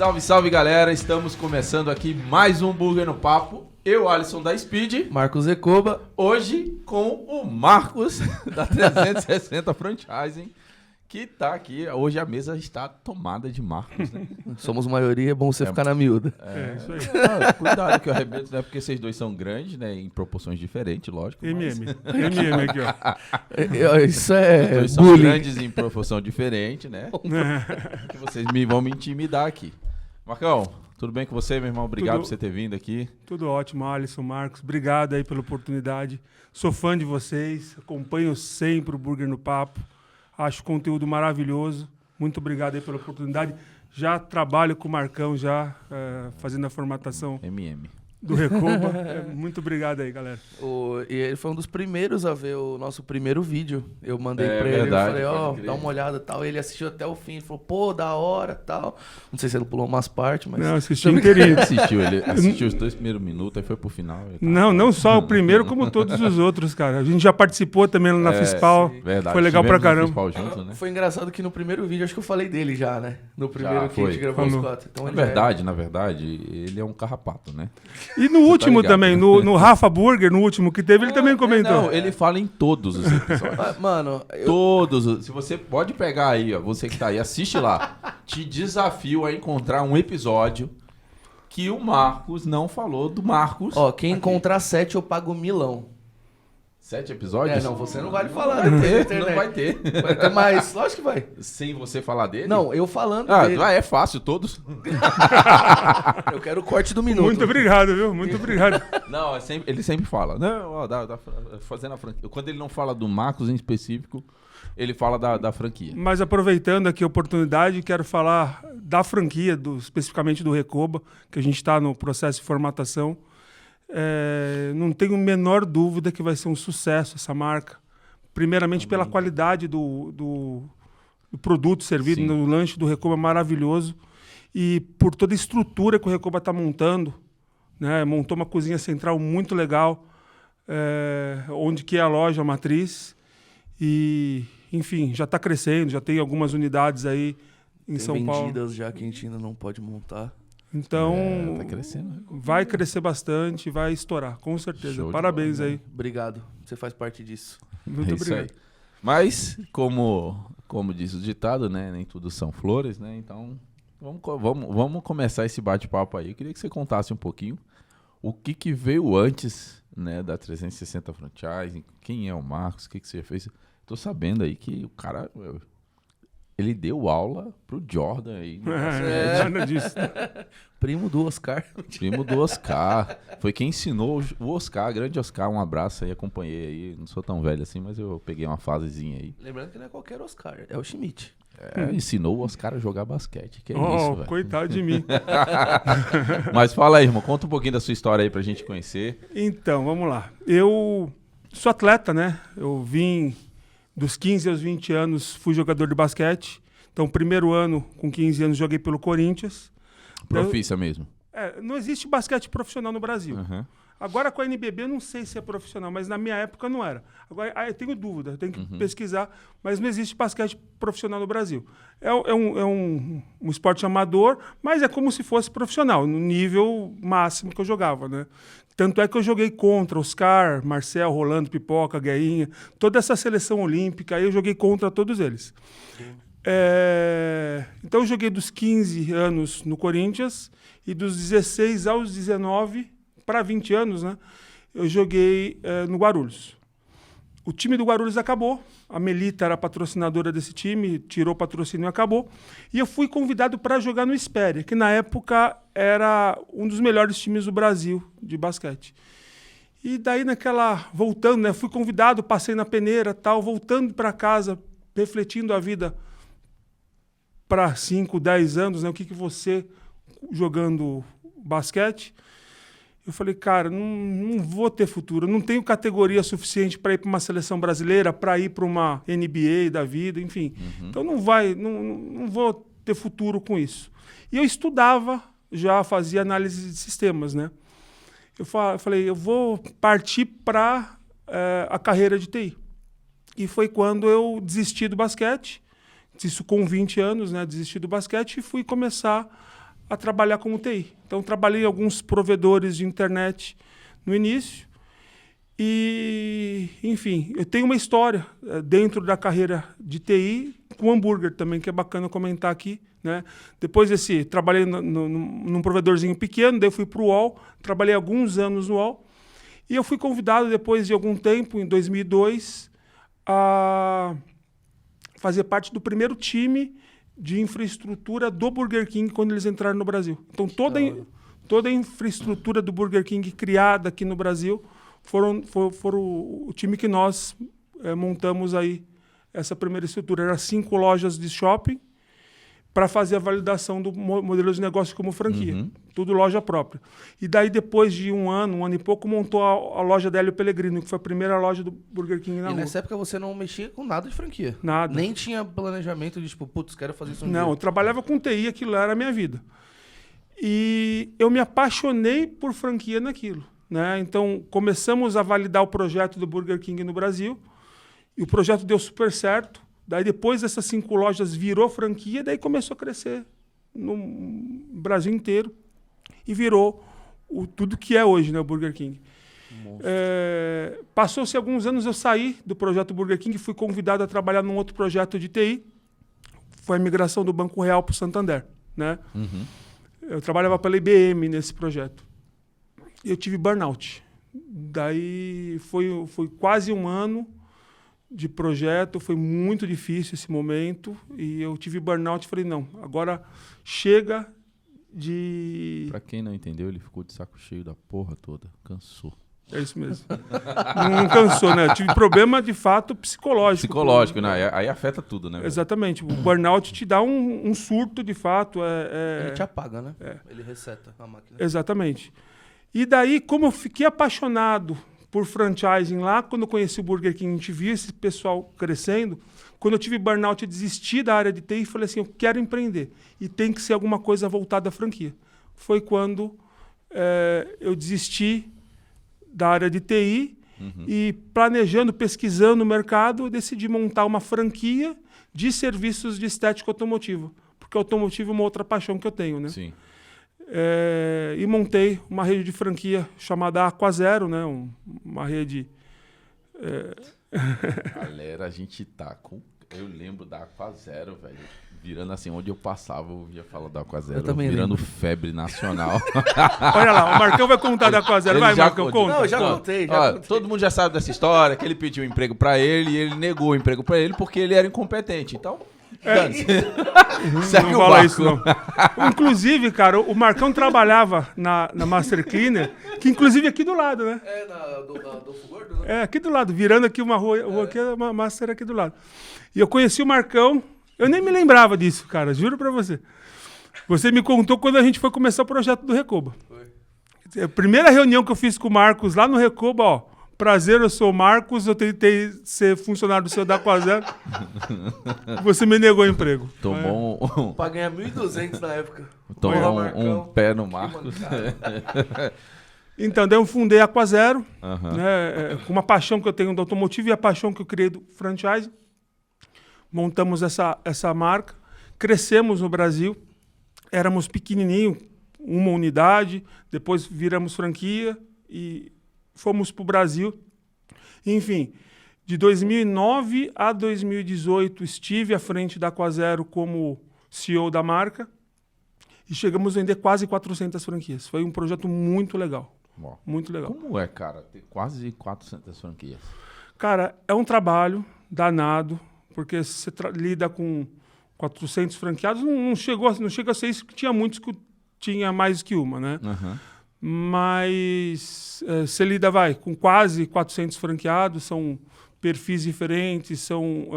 Salve, salve, galera. Estamos começando aqui mais um Burger no Papo. Eu, Alisson da Speed. Marcos Recoba. Hoje com o Marcos da 360 Franchising, que tá aqui. Hoje a mesa está tomada de Marcos, né? Somos maioria, é bom você ficar na miúda. Isso aí. Cuidado que eu arrebento, né? Porque vocês dois são grandes, né? Em proporções diferentes, lógico. MM aqui, ó. Isso Os é dois são bullying. grandes em proporção diferente, né? Que vocês vão me intimidar aqui. Marcão, tudo bem com você, meu irmão? Obrigado por você ter vindo aqui. Tudo ótimo, Alisson, Marcos. Obrigado aí pela oportunidade. Sou fã de vocês, acompanho sempre o Burger no Papo. Acho o conteúdo maravilhoso. Muito obrigado aí pela oportunidade. Já trabalho com o Marcão, fazendo a formatação do Recoba. Muito obrigado aí, galera. E ele foi um dos primeiros a ver o nosso primeiro vídeo. Eu mandei pra ele, verdade, eu falei, pode dá uma olhada e tal. Ele assistiu até o fim, ele falou, pô, da hora tal. Não sei se ele pulou umas partes, mas... Não, assisti inteirinho. Ele assistiu os 2 primeiros minutos, aí foi pro final. Não só o primeiro, como todos os outros, cara. A gente já participou também lá na FISPAL. Verdade. Foi legal pra Tivemos caramba. no FISPAL junto, né? Foi engraçado que no primeiro vídeo, acho que eu falei dele já, né? No primeiro que a foi. gente gravou os Falou. 4. Então, Na verdade, ele é um carrapato, né? E no último ligado, também, né? no Rafa Burger, no último que teve, ele também comentou. Não, ele fala em todos os episódios. Mano, Todos. Se você pode pegar aí, ó, você que tá aí, assiste lá. Te desafio a encontrar um episódio que o Marcos não falou do Marcos. ó, quem encontrar 7 eu pago milão. 7 episódios? Não, você não vale falar. Não vai depois na ter, não internet. vai ter. Vai ter mais, lógico que vai. Sem você falar dele? Não, eu falando dele. É fácil, todos. Eu quero o corte do minuto. Muito obrigado, viu? Muito obrigado. Não, ele sempre fala. Não, ó, fazendo a franquia. Quando ele não fala do Marcos em específico, ele fala da franquia. Mas aproveitando aqui a oportunidade, quero falar da franquia, especificamente do Recoba, que a gente está no processo de formatação. Não tenho a menor dúvida que vai ser um sucesso essa marca. Primeiramente pela qualidade do produto servido. Sim. No lanche do Recoba, maravilhoso. E por toda a estrutura que o Recoba está montando, né? Montou uma cozinha central muito legal, onde que é a loja, a matriz. E, enfim, já está crescendo, já tem algumas unidades aí em Tem São Paulo. vendidas já que a gente ainda não pode montar. Então, Tá crescendo. vai crescer bastante, vai estourar, com certeza. Show de Parabéns bola, aí. Obrigado, você faz parte disso. Muito É isso obrigado. aí. Mas, como diz o ditado, né? Nem tudo são flores, né? Então, vamos começar esse bate-papo aí. Eu queria que você contasse um pouquinho o que veio antes, né, da 360 Franchising. Quem é o Marcos? O que você fez? Tô sabendo aí que o cara... Ele deu aula pro Jordan aí. No basquete. Nada disso. Primo do Oscar. Primo do Oscar. Foi quem ensinou o Oscar, grande Oscar. Um abraço aí, acompanhei aí. Não sou tão velho assim, mas eu peguei uma fasezinha aí. Lembrando que não é qualquer Oscar, é o Schmidt. Ensinou o Oscar a jogar basquete. Que é isso, velho. Coitado de mim. Mas fala aí, irmão. Conta um pouquinho da sua história aí pra gente conhecer. Então, vamos lá. Eu sou atleta, né? Eu vim dos 15 aos 20 anos, fui jogador de basquete. Então, primeiro ano, com 15 anos, joguei pelo Corinthians. Profissa mesmo. Não existe basquete profissional no Brasil. Uhum. Agora, com a NBB, eu não sei se é profissional, mas na minha época não era. Agora, eu tenho dúvida, eu tenho que pesquisar, mas não existe basquete profissional no Brasil. É um esporte amador, mas é como se fosse profissional, no nível máximo que eu jogava, né? Tanto é que eu joguei contra Oscar, Marcel, Rolando, Pipoca, Gueinha, toda essa seleção olímpica, aí eu joguei contra todos eles. Então, eu joguei dos 15 anos no Corinthians e dos 16 aos 19 para 20 anos, né? Eu joguei no Guarulhos. O time do Guarulhos acabou, a Melita era a patrocinadora desse time, tirou o patrocínio e acabou. E eu fui convidado para jogar no Espéria, que na época era um dos melhores times do Brasil de basquete. E daí voltando, né? Fui convidado, passei na peneira, tal, voltando para casa, refletindo a vida para 5, 10 anos, né? O que você jogando basquete? Eu falei, cara, não vou ter futuro, não tenho categoria suficiente para ir para uma seleção brasileira, para ir para uma NBA da vida, enfim. Então não vou ter futuro com isso. E eu estudava, já fazia análise de sistemas, né? Eu falei, eu vou partir para a carreira de TI. E foi quando eu desisti do basquete, isso com 20 anos, né? Desisti do basquete e fui começar a trabalhar como TI. Então, trabalhei em alguns provedores de internet no início. E, enfim, eu tenho uma história dentro da carreira de TI com hambúrguer também, que é bacana comentar aqui, né? Depois trabalhei num provedorzinho pequeno, daí eu fui para o UOL, trabalhei alguns anos no UOL, e eu fui convidado depois de algum tempo, em 2002, a fazer parte do primeiro time de infraestrutura do Burger King quando eles entraram no Brasil. Então, toda a infraestrutura do Burger King criada aqui no Brasil foram o time que nós montamos aí essa primeira estrutura. Era 5 lojas de shopping para fazer a validação do modelo de negócio como franquia. Tudo loja própria. E daí, depois de um ano e pouco, montou a loja da Hélio Pellegrino, que foi a primeira loja do Burger King na rua. E nessa época você não mexia com nada de franquia? Nada. Nem tinha planejamento de, tipo, putz, quero fazer isso um dia. Não, eu trabalhava com TI, aquilo era a minha vida. E eu me apaixonei por franquia naquilo, né? Então, começamos a validar o projeto do Burger King no Brasil, e o projeto deu super certo. Daí, depois dessas 5 lojas, virou franquia, daí começou a crescer no Brasil inteiro e virou tudo que é hoje, né, o Burger King. Passou-se alguns anos, eu saí do projeto Burger King e fui convidado a trabalhar num outro projeto de TI. Foi a migração do Banco Real para o Santander, né? Eu trabalhava pela IBM nesse projeto. Eu tive burnout. Daí foi quase um ano de projeto, foi muito difícil esse momento, e eu tive burnout e falei, não, agora chega de... Pra quem não entendeu, ele ficou de saco cheio da porra toda, cansou. É isso mesmo. Não cansou, né? Eu tive problema, de fato, psicológico. Psicológico, né? Aí afeta tudo, né? Exatamente. O burnout te dá um surto, de fato. Ele te apaga, né? Ele reseta a máquina. Exatamente. E daí, como eu fiquei apaixonado por franchising lá, quando eu conheci o Burger King, a gente viu esse pessoal crescendo. Quando eu tive burnout, eu desisti da área de TI e falei assim, eu quero empreender. E tem que ser alguma coisa voltada à franquia. Foi quando eu desisti da área de TI e, planejando, pesquisando o mercado, eu decidi montar uma franquia de serviços de estética automotiva. Porque automotivo é uma outra paixão que eu tenho, né? Sim. E montei uma rede de franquia chamada Aquazero, né? Uma rede... Galera, a gente tá com... Eu lembro da Aquazero, velho. Virando assim, onde eu passava, eu ouvia falar da Aquazero. Eu também virando lembro. febre nacional. Olha lá, o Marcão vai contar da Aquazero. Ele Vai, já Marcão, contou. conta. Não, eu já contei, Ó, todo mundo já sabe dessa história, que ele pediu um emprego pra ele e ele negou o emprego pra ele porque ele era incompetente. Então, segue Não o fala barco. isso, não. Inclusive, cara, o Marcão trabalhava na Master Cleaner, que inclusive é aqui do lado, né? Do Gordo, né? Aqui do lado, virando aqui uma rua aqui, uma Master aqui do lado. E eu conheci o Marcão, eu nem me lembrava disso, cara, juro pra você. Você me contou quando a gente foi começar o projeto do Recoba. Foi. A primeira reunião que eu fiz com o Marcos lá no Recoba, ó, prazer, eu sou o Marcos, eu tentei ser funcionário do seu da Aquazero. Você me negou o emprego. Tomou Pra ganhar 1.200 na época. tomou Porra, um Marcão. pé no Marcos. Então, daí eu fundei a Aquazero, Aham. né, com uma paixão que eu tenho do automotivo e a paixão que eu criei do franchise. Montamos essa marca, crescemos no Brasil, éramos pequenininho, uma unidade, depois viramos franquia e fomos para o Brasil. Enfim, de 2009 a 2018 estive à frente da Aquazero como CEO da marca e chegamos a vender quase 400 franquias. Foi um projeto muito legal, Ó, muito legal. como é, cara, ter quase 400 franquias? Cara, é um trabalho danado, porque você lida com 400 franqueados, não chega a ser isso, porque tinha muitos que tinha mais que uma, né? Aham. Mas você lida, com quase 400 franqueados, são perfis diferentes, são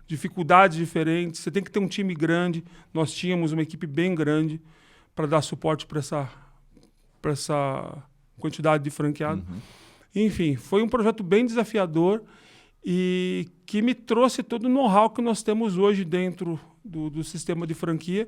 dificuldades diferentes, você tem que ter um time grande, nós tínhamos uma equipe bem grande para dar suporte para essa quantidade de franqueados. Enfim, foi um projeto bem desafiador e que me trouxe todo o know-how que nós temos hoje dentro do sistema de franquia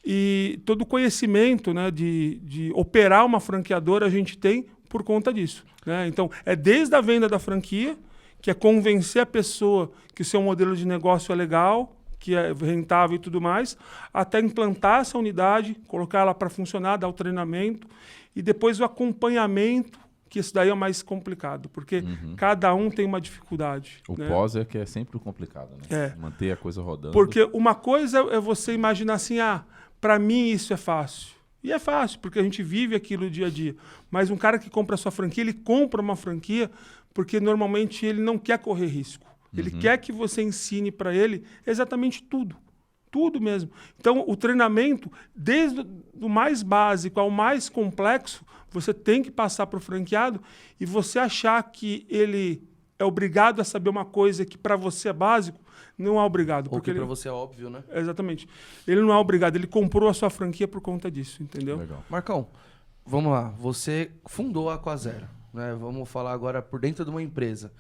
e todo o conhecimento, né, de operar uma franqueadora a gente tem por conta disso, né? Então, é desde a venda da franquia, que é convencer a pessoa que o seu modelo de negócio é legal, que é rentável e tudo mais, até implantar essa unidade, colocar ela para funcionar, dar o treinamento e depois o acompanhamento, que isso daí é o mais complicado, porque cada um tem uma dificuldade. O né? pós é que é sempre o complicado, né? Manter a coisa rodando. Porque uma coisa é você imaginar assim, para mim isso é fácil. E é fácil, porque a gente vive aquilo dia a dia. Mas um cara que compra a sua franquia, ele compra uma franquia porque normalmente ele não quer correr risco. Ele quer que você ensine para ele exatamente tudo. Tudo mesmo. Então, o treinamento, desde o mais básico ao mais complexo, você tem que passar para o franqueado e você achar que ele é obrigado a saber uma coisa que para você é básico, não é obrigado. Ou porque que para você é óbvio, né? Exatamente. Ele não é obrigado, ele comprou a sua franquia por conta disso, entendeu? Legal. Marcão, vamos lá. Você fundou a Aquazero, né? Vamos falar agora por dentro de uma empresa.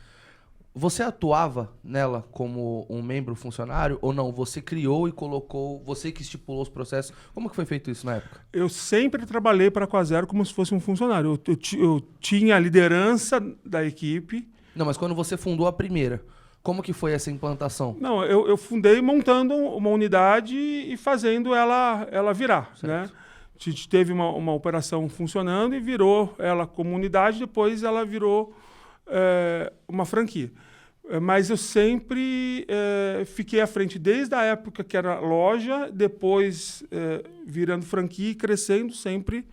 Você atuava nela como um membro funcionário ou não? Você criou e colocou, você que estipulou os processos. Como que foi feito isso na época? Eu sempre trabalhei para a Aquazero como se fosse um funcionário. Eu tinha a liderança da equipe. Não, mas quando você fundou a primeira, como que foi essa implantação? Não, eu fundei montando uma unidade e fazendo ela virar, né? A gente teve uma operação funcionando e virou ela como unidade, depois ela virou uma franquia. Mas eu sempre fiquei à frente, desde a época que era loja, depois virando franquia e crescendo, sempre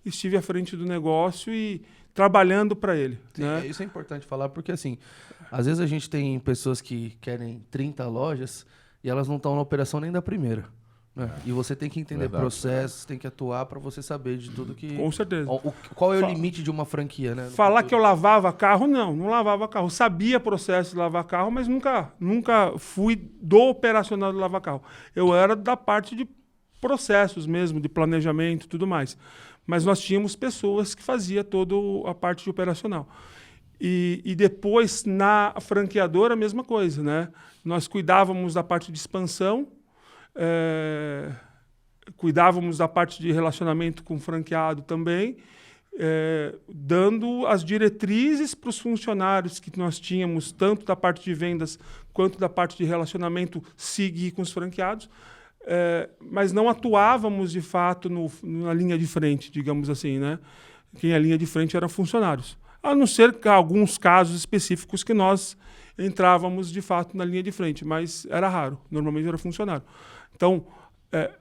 estive à frente do negócio e trabalhando para ele. Sim, né? isso é importante falar, porque assim, às vezes a gente tem pessoas que querem 30 lojas e elas não estão na operação nem da primeira. Né? E você tem que entender processos, tem que atuar para você saber de tudo que... Com certeza. Qual é o limite de uma franquia, né? Falar que eu lavava carro, não lavava carro. Sabia processo de lavar carro, mas nunca fui do operacional de lavar carro. Eu era da parte de processos mesmo, de planejamento e tudo mais. Mas nós tínhamos pessoas que faziam toda a parte de operacional. E depois, na franqueadora, a mesma coisa, né? Nós cuidávamos da parte de expansão, cuidávamos da parte de relacionamento com o franqueado também, dando as diretrizes para os funcionários que nós tínhamos, tanto da parte de vendas quanto da parte de relacionamento, seguir com os franqueados, mas não atuávamos de fato na linha de frente, digamos assim, né? Quem é linha de frente eram funcionários. A não ser que alguns casos específicos que nós entrávamos de fato na linha de frente, mas era raro, normalmente era funcionário. Então,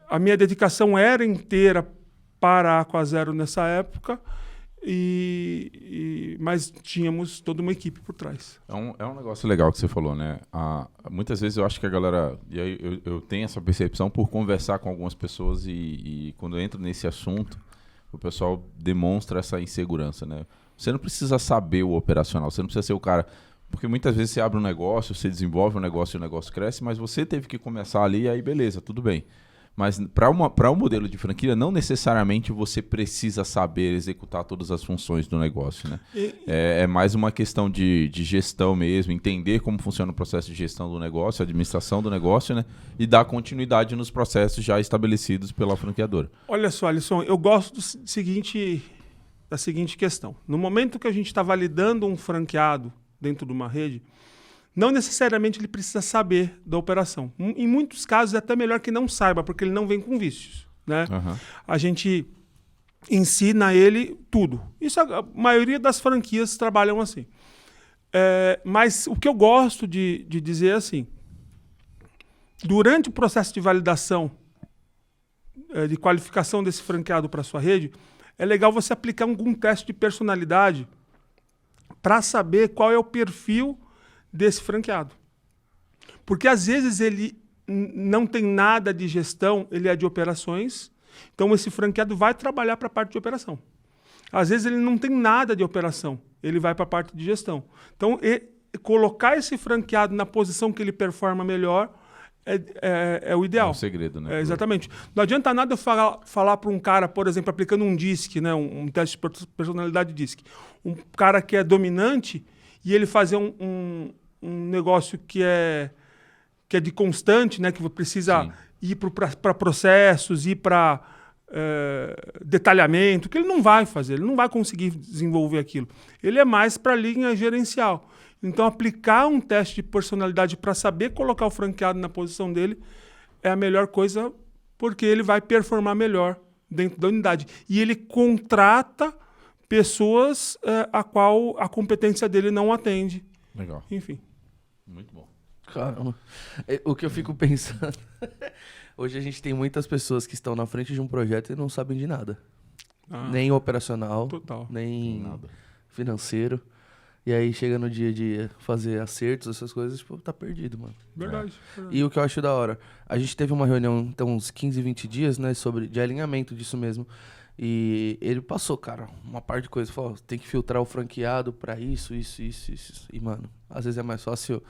a minha dedicação era inteira para a Aquazero nessa época, mas tínhamos toda uma equipe por trás. É um negócio legal que você falou, né? Muitas vezes eu acho que a galera... E aí eu tenho essa percepção por conversar com algumas pessoas e quando eu entro nesse assunto, o pessoal demonstra essa insegurança, né? Você não precisa saber o operacional, você não precisa ser o cara... Porque muitas vezes você abre um negócio, você desenvolve um negócio e o negócio cresce, mas você teve que começar ali e aí beleza, tudo bem. Mas para um modelo de franquia, não necessariamente você precisa saber executar todas as funções do negócio, né? É mais uma questão de gestão mesmo, entender como funciona o processo de gestão do negócio, a administração do negócio, né? E dar continuidade nos processos já estabelecidos pela franqueadora. Olha só, Alisson, eu gosto da seguinte questão. No momento que a gente está validando um franqueado dentro de uma rede, não necessariamente ele precisa saber da operação. Em muitos casos é até melhor que não saiba, porque ele não vem com vícios. Né? A gente ensina ele tudo. Isso a maioria das franquias trabalham assim. Mas o que eu gosto de dizer é assim, durante o processo de validação, de qualificação desse franqueado para a sua rede, é legal você aplicar algum teste de personalidade para saber qual é o perfil desse franqueado. Porque às vezes ele não tem nada de gestão, ele é de operações, então esse franqueado vai trabalhar para a parte de operação. Às vezes ele não tem nada de operação, ele vai para a parte de gestão. Então, colocar esse franqueado na posição que ele performa melhor é o ideal. É o segredo, né? Exatamente. Não adianta nada eu falar para um cara, por exemplo, aplicando um DISC, né, um teste de personalidade DISC, um cara que é dominante e ele fazer um negócio que é de constante, né, que precisa ir para processos, ir para detalhamento, que ele não vai fazer, ele não vai conseguir desenvolver aquilo. Ele é mais para a linha gerencial. Então, aplicar um teste de personalidade para saber colocar o franqueado na posição dele é a melhor coisa, porque ele vai performar melhor dentro da unidade. E ele contrata pessoas a qual a competência dele não atende. Legal. Enfim. Muito bom. Caramba. O que eu fico pensando... Hoje a gente tem muitas pessoas que estão na frente de um projeto e não sabem de nada. Nem operacional, Total. nem Nada. financeiro. E aí chega no dia de fazer acertos, essas coisas, tipo, tá perdido, mano. Verdade. E o que eu acho da hora, a gente teve uma reunião, então, uns 15, 20 dias, né, de alinhamento disso mesmo. E ele passou, cara, uma parte de coisa. Falou, tem que filtrar o franqueado pra isso. E, mano, às vezes é mais fácil...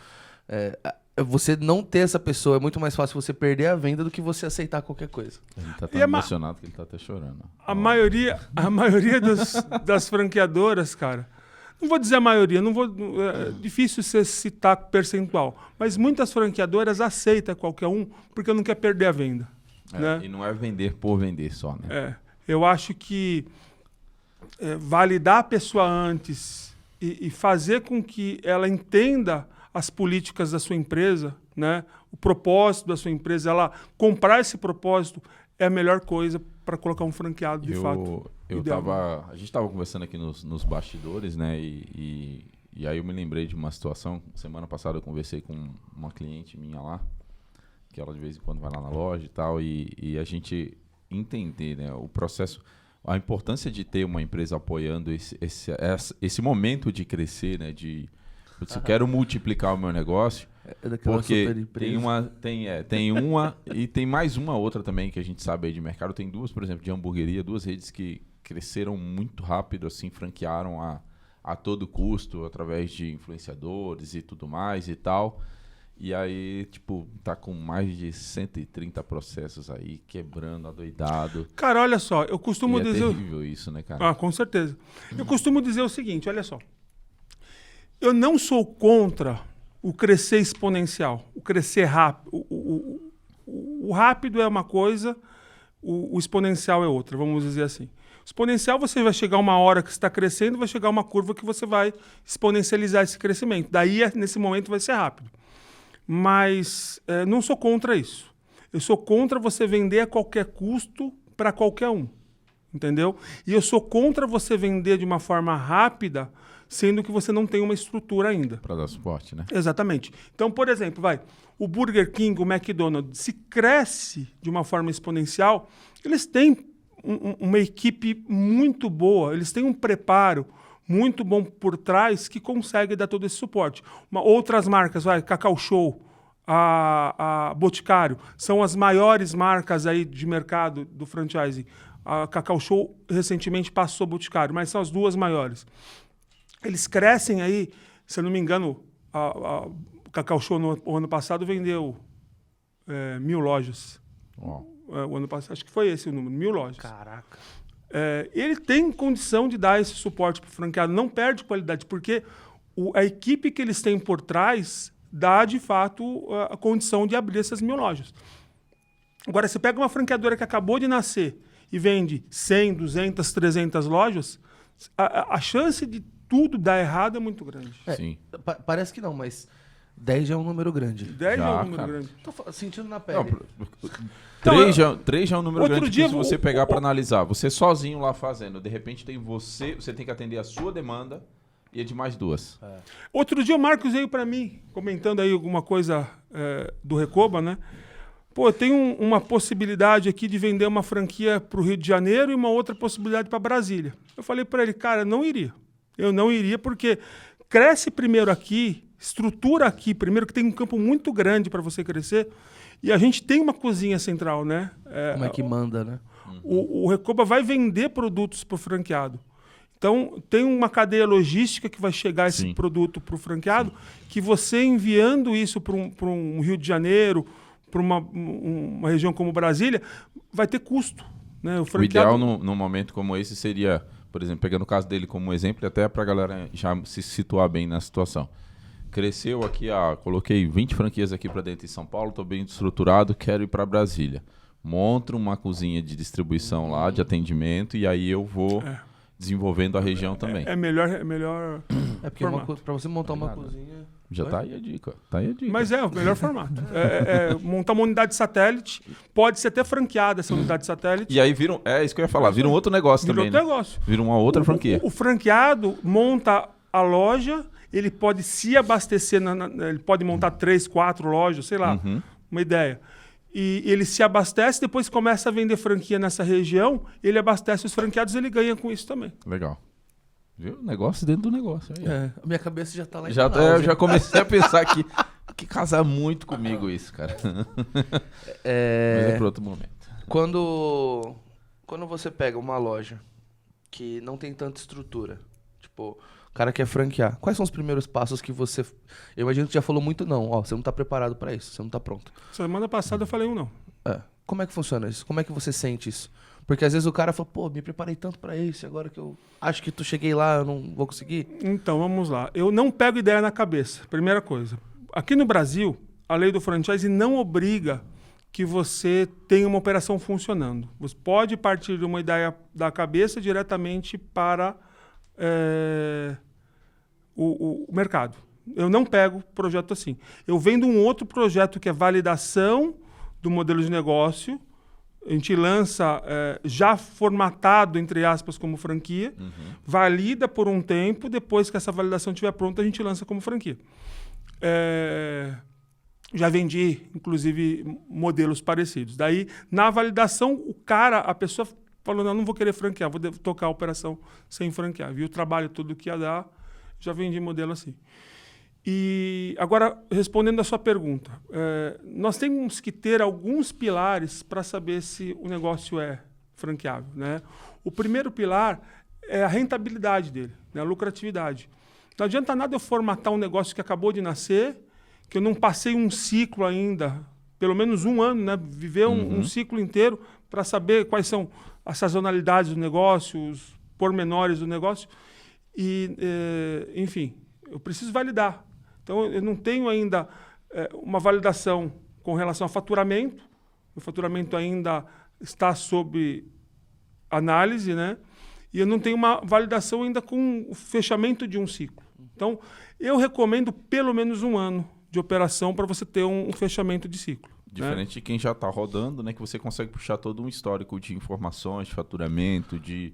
você não ter essa pessoa, é muito mais fácil você perder a venda do que você aceitar qualquer coisa. Ele tá tão emocionado que ele tá até chorando. A maioria das franqueadoras, cara... Não vou dizer a maioria, é difícil você citar percentual, mas muitas franqueadoras aceitam qualquer um porque não quer perder a venda. Né? E não é vender por vender só, né? Eu acho que validar a pessoa antes e fazer com que ela entenda as políticas da sua empresa, né? O propósito da sua empresa, ela comprar esse propósito é a melhor coisa para colocar um franqueado de fato. A gente estava conversando aqui nos bastidores, né? E aí eu me lembrei de uma situação. Semana passada eu conversei com uma cliente minha lá, que ela de vez em quando vai lá na loja e tal, e a gente entender, né, o processo, a importância de ter uma empresa apoiando esse momento de crescer, né? Se eu quero multiplicar o meu negócio, porque tem uma e tem mais uma outra também que a gente sabe aí de mercado. Tem duas, por exemplo, de hamburgueria, duas redes que cresceram muito rápido, assim, franquearam a todo custo, através de influenciadores e tudo mais e tal. E aí, tipo, tá com mais de 130 processos aí, quebrando, adoidado. Cara, olha só, eu costumo dizer... É terrível isso, né, cara? Com certeza. Eu costumo dizer o seguinte, olha só. Eu não sou contra o crescer exponencial, o crescer rápido. O rápido é uma coisa, o exponencial é outra, vamos dizer assim. O exponencial, você vai chegar uma hora que você está crescendo, vai chegar uma curva que você vai exponencializar esse crescimento. Daí, nesse momento, vai ser rápido. Mas não sou contra isso. Eu sou contra você vender a qualquer custo para qualquer um. Entendeu? E eu sou contra você vender de uma forma rápida, sendo que você não tem uma estrutura ainda. Para dar suporte, né? Exatamente. Então, por exemplo, o Burger King, o McDonald's, se cresce de uma forma exponencial, eles têm uma equipe muito boa, eles têm um preparo muito bom por trás que consegue dar todo esse suporte. Outras marcas, Cacau Show, a Boticário, são as maiores marcas aí de mercado do franchising. A Cacau Show recentemente passou a Boticário, mas são as duas maiores. Eles crescem aí, se eu não me engano, o Cacau Show no ano passado vendeu 1.000 lojas. Uau. O ano passado, acho que foi esse o número, 1.000 lojas. Caraca. Ele tem condição de dar esse suporte para o franqueado, não perde qualidade, porque a equipe que eles têm por trás dá, de fato, a condição de abrir essas 1.000 lojas. Agora, você pega uma franqueadora que acabou de nascer e vende 100, 200, 300 lojas, a chance de tudo dar errado é muito grande. Sim. Parece que não, mas 10 já é um número grande. 10 é um número grande. Tô sentindo na pele. Não, 3 já é um número grande dia, que se você pegar para analisar, você sozinho lá fazendo, de repente tem você tem que atender a sua demanda e a de mais duas. Outro dia o Marcos veio para mim, comentando aí alguma coisa do Recoba, né? Pô, eu tenho uma possibilidade aqui de vender uma franquia para o Rio de Janeiro e uma outra possibilidade para Brasília. Eu falei para ele, cara, não iria. Eu não iria porque cresce primeiro aqui, estrutura aqui primeiro, que tem um campo muito grande para você crescer. E a gente tem uma cozinha central, né? Como é que manda, né? O Recoba vai vender produtos para o franqueado. Então, tem uma cadeia logística que vai chegar esse produto para o franqueado, que você enviando isso para um Rio de Janeiro, para uma região como Brasília, vai ter custo. Né? O ideal num momento como esse seria, por exemplo, pegando o caso dele como exemplo, até para a galera já se situar bem na situação. Cresceu aqui, coloquei 20 franquias aqui para dentro de São Paulo, estou bem estruturado, quero ir para Brasília. Monto uma cozinha de distribuição lá, de atendimento, e aí eu vou desenvolvendo a região também. É melhor É porque formato. para você montar uma Obrigado. cozinha... Já Oi? tá aí a dica. Tá aí a dica. Mas é o melhor formato. Montar uma unidade satélite, pode ser até franqueada essa unidade satélite. E aí viram. É isso que eu ia falar. Vira um outro negócio Virou também. outro Né? negócio. Vira uma outra franquia. O franqueado monta a loja, ele pode se abastecer, ele pode montar 3, 4 lojas, sei lá, uma ideia. E ele se abastece, depois começa a vender franquia nessa região, ele abastece os franqueados, ele ganha com isso também. Legal. Viu? Negócio dentro do negócio. Aí, ó. A minha cabeça já tá lá em Já, Manaus, eu já comecei a pensar que casa muito comigo isso, cara. Mas é para outro momento. Quando você pega uma loja que não tem tanta estrutura, tipo, o cara quer franquear, quais são os primeiros passos que você... Eu imagino que já falou muito não, ó, você não tá preparado para isso, você não tá pronto. Semana passada eu falei um não. Como é que funciona isso? Como é que você sente isso? Porque às vezes o cara fala, pô, me preparei tanto para isso, agora que eu acho que tu cheguei lá, eu não vou conseguir. Então, vamos lá. Eu não pego ideia na cabeça, primeira coisa. Aqui no Brasil, a lei do franchise não obriga que você tenha uma operação funcionando. Você pode partir de uma ideia da cabeça diretamente para o mercado. Eu não pego projeto assim. Eu vendo um outro projeto que é validação do modelo de negócio. A gente lança já formatado, entre aspas, como franquia, valida por um tempo, depois que essa validação estiver pronta, a gente lança como franquia. Já vendi, inclusive, modelos parecidos. Daí, na validação, a pessoa falou, não vou querer franquear, vou tocar a operação sem franquear. Vi o trabalho todo que ia dar, já vendi modelo assim. E agora, respondendo a sua pergunta, nós temos que ter alguns pilares para saber se o negócio é franqueável, né? O primeiro pilar é a rentabilidade dele, né? A lucratividade. Não adianta nada eu formatar um negócio que acabou de nascer, que eu não passei um ciclo ainda, pelo menos um ano, né? Viver um ciclo inteiro para saber quais são as sazonalidades do negócio, os pormenores do negócio. E, enfim, eu preciso validar. Então, eu não tenho ainda uma validação com relação a faturamento. O faturamento ainda está sob análise, né? E eu não tenho uma validação ainda com o fechamento de um ciclo. Então, eu recomendo pelo menos um ano de operação para você ter um fechamento de ciclo. Diferente né? de quem já está rodando, né? Que você consegue puxar todo um histórico de informações, de faturamento, de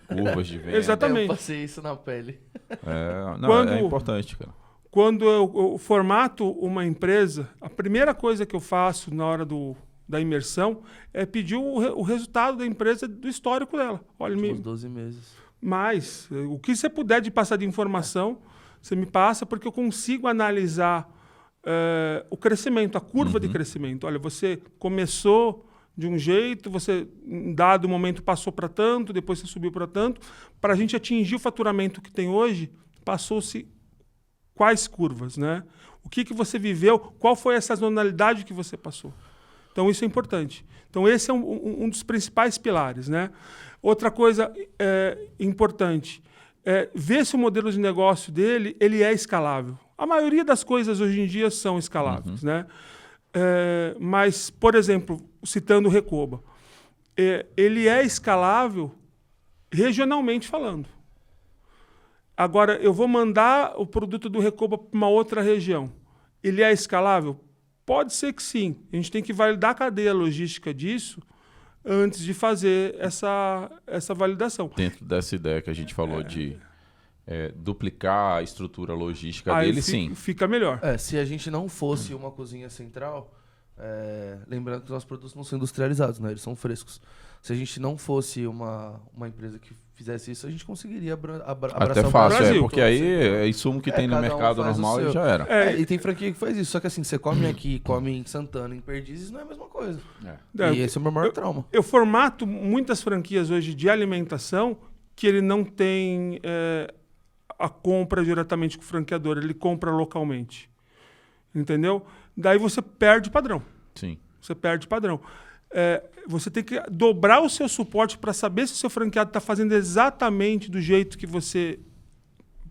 curvas de venda. Exatamente. Eu passei isso na pele. É importante, cara. Quando eu formato uma empresa, a primeira coisa que eu faço na hora da imersão é pedir o resultado da empresa, do histórico dela. Olha, Uns 12 meses. Mas, o que você puder de passar de informação, você me passa, porque eu consigo analisar o crescimento, a curva de crescimento. Olha, você começou de um jeito, você, em dado momento, passou para tanto, depois você subiu para tanto. Para a gente atingir o faturamento que tem hoje, passou-se quais curvas, né? O que você viveu, qual foi a sazonalidade que você passou. Então, isso é importante. Então, esse é um dos principais pilares, né? Outra coisa importante é ver se o modelo de negócio dele ele é escalável. A maioria das coisas hoje em dia são escaláveis, né? Mas, por exemplo, citando o Recoba, ele é escalável regionalmente falando. Agora, eu vou mandar o produto do Recoba para uma outra região. Ele é escalável? Pode ser que sim. A gente tem que validar a cadeia logística disso antes de fazer essa validação. Dentro dessa ideia que a gente falou de duplicar a estrutura logística dele, sim. Fica melhor. Se a gente não fosse uma cozinha central, lembrando que os nossos produtos não são industrializados, né? Eles são frescos. Se a gente não fosse uma empresa que fizesse isso, a gente conseguiria abraçar Até o fácil, Brasil. porque aí é insumo que tem no cada um mercado faz o normal seu. e já era. E tem franquia que faz isso. Só que assim, você come aqui, come em Santana, em Perdizes, não é a mesma coisa. E esse é o meu maior trauma. Eu formato muitas franquias hoje de alimentação que ele não tem a compra diretamente com o franqueador, ele compra localmente. Entendeu? Daí você perde padrão. Sim. Você perde padrão. Você tem que dobrar o seu suporte para saber se o seu franqueado está fazendo exatamente do jeito que você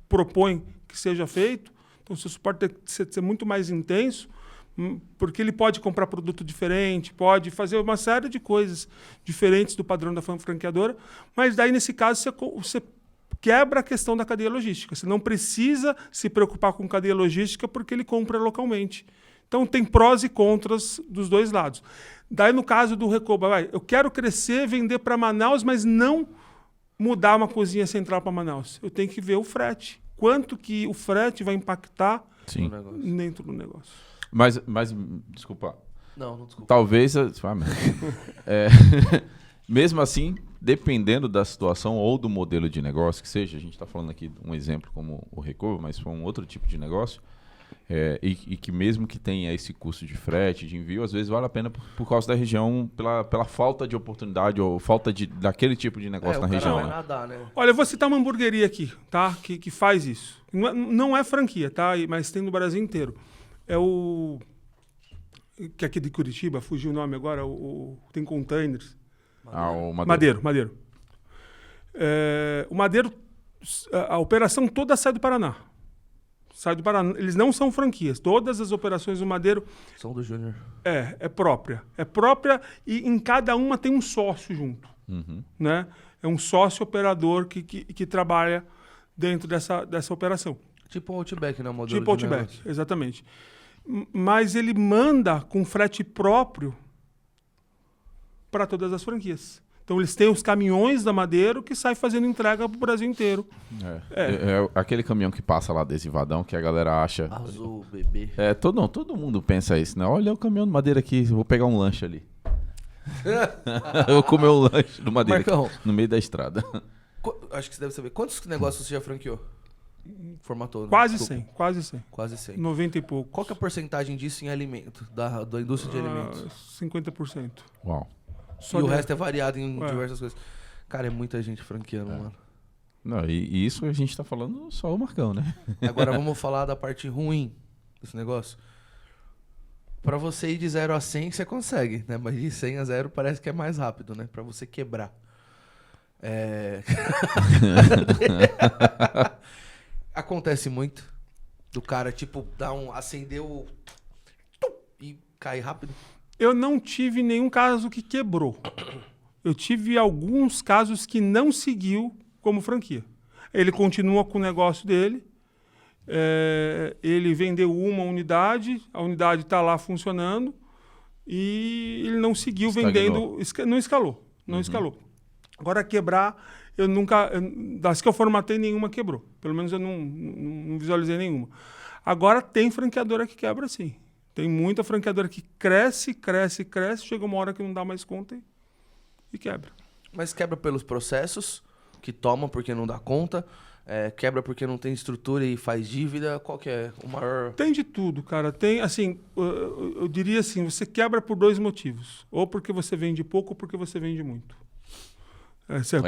propõe que seja feito. Então, o seu suporte tem que ser muito mais intenso Porque ele pode comprar produto diferente, pode fazer uma série de coisas diferentes do padrão da franqueadora, mas daí, nesse caso, você quebra a questão da cadeia logística. Você não precisa se preocupar com cadeia logística porque ele compra localmente. Então, tem prós e contras dos dois lados. Daí, no caso do Recoba, eu quero crescer, vender para Manaus, mas não mudar uma cozinha central para Manaus. Eu tenho que ver o frete. Quanto que o frete vai impactar Sim. dentro do negócio. Mas, desculpa. Não, desculpa. Talvez... mesmo assim, dependendo da situação ou do modelo de negócio que seja, a gente está falando aqui de um exemplo como o Recoba, mas foi um outro tipo de negócio, e que mesmo que tenha esse custo de frete, de envio, às vezes vale a pena por causa da região, pela falta de oportunidade ou falta daquele tipo de negócio na região. Vai nadar, né? Olha, eu vou citar uma hamburgueria aqui, tá? Que faz isso. Não é franquia, tá? Mas tem no Brasil inteiro. É o... que é aqui de Curitiba, fugiu o nome agora, tem containers. O Madeiro. O Madeiro, a operação toda sai do Paraná. Eles não são franquias. Todas as operações do Madeiro... São do Júnior. É própria. É própria e em cada uma tem um sócio junto. Uhum. Né? É um sócio operador que trabalha dentro dessa operação. Tipo o Outback, né? O modelo Tipo de Outback, negócio. exatamente. Mas ele manda com frete próprio para todas as franquias. Então, eles têm os caminhões da Madeiro que saem fazendo entrega para o Brasil inteiro. É aquele caminhão que passa lá adesivadão que a galera acha... Azul, bebê. Todo mundo pensa isso, né? Olha o caminhão de Madeira aqui, eu vou pegar um lanche ali. Eu vou comer um lanche do Madeira Marcão, aqui, no meio da estrada. Acho que você deve saber. Quantos negócios você já franqueou? Formatou, né? Quase Desculpa. 100, quase 100. Quase 100. 90 e pouco. Qual que é a porcentagem disso em alimento, da indústria de alimentos? 50%. Uau. Só E o de- resto é variado em diversas coisas. Cara, é muita gente franqueando, mano. Não, e isso a gente tá falando só o Marcão, né? Agora vamos falar da parte ruim desse negócio. Pra você ir de 0 a 100, você consegue, né? Mas de 100 a 0 parece que é mais rápido, né? Pra você quebrar. Acontece muito do cara, tipo, acendeu e cai rápido. Eu não tive nenhum caso que quebrou. Eu tive alguns casos que não seguiu como franquia. Ele continua com o negócio dele. Ele vendeu uma unidade, a unidade está lá funcionando e ele não seguiu Estagnou. vendendo, não escalou. Não escalou. Agora, quebrar, das que eu formatei, nenhuma quebrou. Pelo menos eu não visualizei nenhuma. Agora, tem franqueadora que quebra, sim. Tem muita franqueadora que cresce, chega uma hora que não dá mais conta e quebra. Mas quebra pelos processos que tomam porque não dá conta. Quebra porque não tem estrutura e faz dívida. Qual que é o maior... Tem de tudo, cara. Tem, assim, eu diria assim, você quebra por 2 motivos. Ou porque você vende pouco ou porque você vende muito.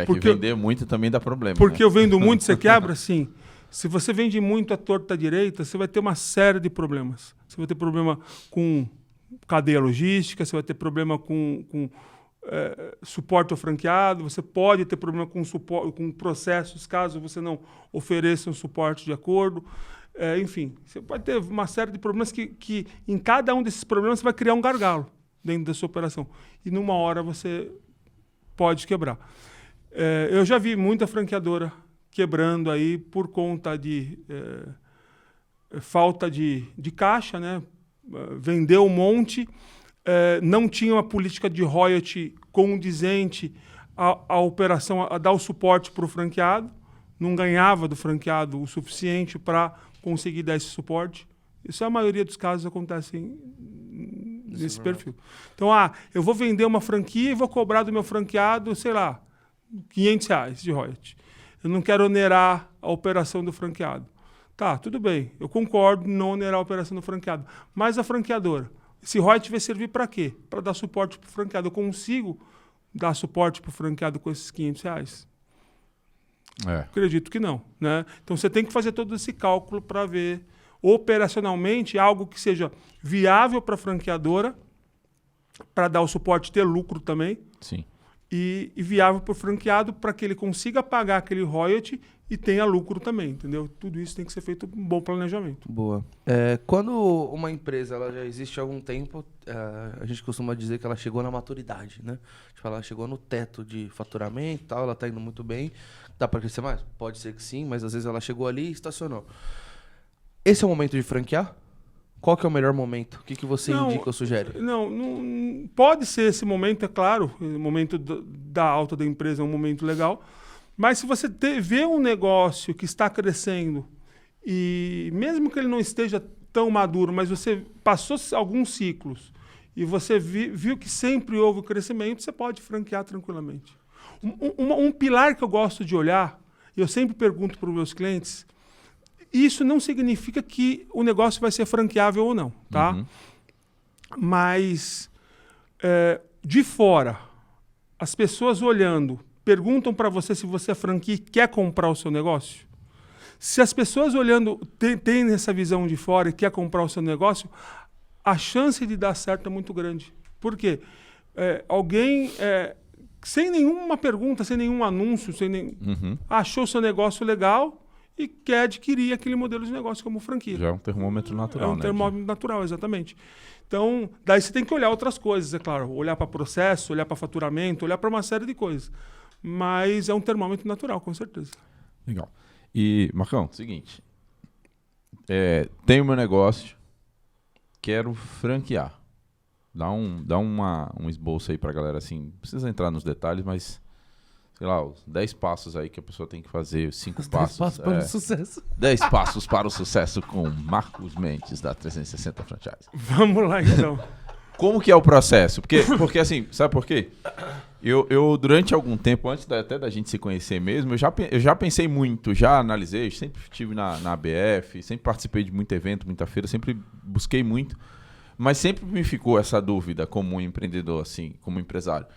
Que vender muito também dá problema. Porque né? eu vendo muito, você quebra? Sim. Se você vende muito à torta à direita, você vai ter uma série de problemas. Você vai ter problema com cadeia logística, você vai ter problema com suporte ao franqueado, você pode ter problema com processos, caso você não ofereça um suporte de acordo. Enfim, você pode ter uma série de problemas que em cada um desses problemas você vai criar um gargalo dentro da sua operação. E numa hora você pode quebrar. Eu já vi muita franqueadora quebrando aí por conta de falta de caixa, né? Vendeu um monte, não tinha uma política de royalty condizente à operação, a dar o suporte para o franqueado, não ganhava do franqueado o suficiente para conseguir dar esse suporte. Isso a maioria dos casos acontecem nesse perfil. Então, eu vou vender uma franquia e vou cobrar do meu franqueado, sei lá, R$500 de royalty. Eu não quero onerar a operação do franqueado. Tá, tudo bem, eu concordo em não onerar a operação do franqueado. Mas a franqueadora, esse royalty vai servir para quê? Para dar suporte para o franqueado. Eu consigo dar suporte para o franqueado com esses R$500? Acredito que não, né? Então você tem que fazer todo esse cálculo para ver operacionalmente algo que seja viável para a franqueadora, para dar o suporte, ter lucro também. Sim. e viável para o franqueado para que ele consiga pagar aquele royalty e tenha lucro também, entendeu? Tudo isso tem que ser feito com um bom planejamento. Boa. Quando uma empresa ela já existe há algum tempo, a gente costuma dizer que ela chegou na maturidade, né? Tipo, ela chegou no teto de faturamento e tal, ela está indo muito bem. Dá para crescer mais? Pode ser que sim, mas às vezes ela chegou ali e estacionou. Esse é o momento de franquear? Qual que é o melhor momento? O que você indica ou sugere? Não, pode ser esse momento, é claro. O momento da alta da empresa é um momento legal. Mas se você vê um negócio que está crescendo e mesmo que ele não esteja tão maduro, mas você passou alguns ciclos e você viu que sempre houve crescimento, você pode franquear tranquilamente. Um pilar que eu gosto de olhar, e eu sempre pergunto para os meus clientes, isso não significa que o negócio vai ser franqueável ou não, tá? Uhum. Mas de fora, as pessoas olhando perguntam para você se você é franquia e quer comprar o seu negócio. Se as pessoas olhando têm essa visão de fora e quer comprar o seu negócio, a chance de dar certo é muito grande. Por quê? Alguém, sem nenhuma pergunta, sem nenhum anúncio, achou o seu negócio legal e quer adquirir aquele modelo de negócio como franquia. Já é um termômetro natural, né? É um termômetro natural, exatamente. Então, daí você tem que olhar outras coisas, é claro. Olhar para processo, olhar para faturamento, olhar para uma série de coisas. Mas é um termômetro natural, com certeza. Legal. E, Marcão, seguinte. Tenho meu negócio, quero franquear. Dá um esboço aí pra galera, assim. Não precisa entrar nos detalhes, mas, sei lá, os 10 passos aí que a pessoa tem que fazer, os 5 passos. 10 passos para o sucesso. 10 passos para o sucesso com Marcos Mendes, da 360 Franchise. Vamos lá, então. Como que é o processo? Porque assim, sabe por quê? Eu durante algum tempo, antes até da gente se conhecer mesmo, eu já pensei muito, já analisei, sempre estive na ABF, sempre participei de muito evento, muita feira, sempre busquei muito, mas sempre me ficou essa dúvida como um empreendedor, assim, como empresário.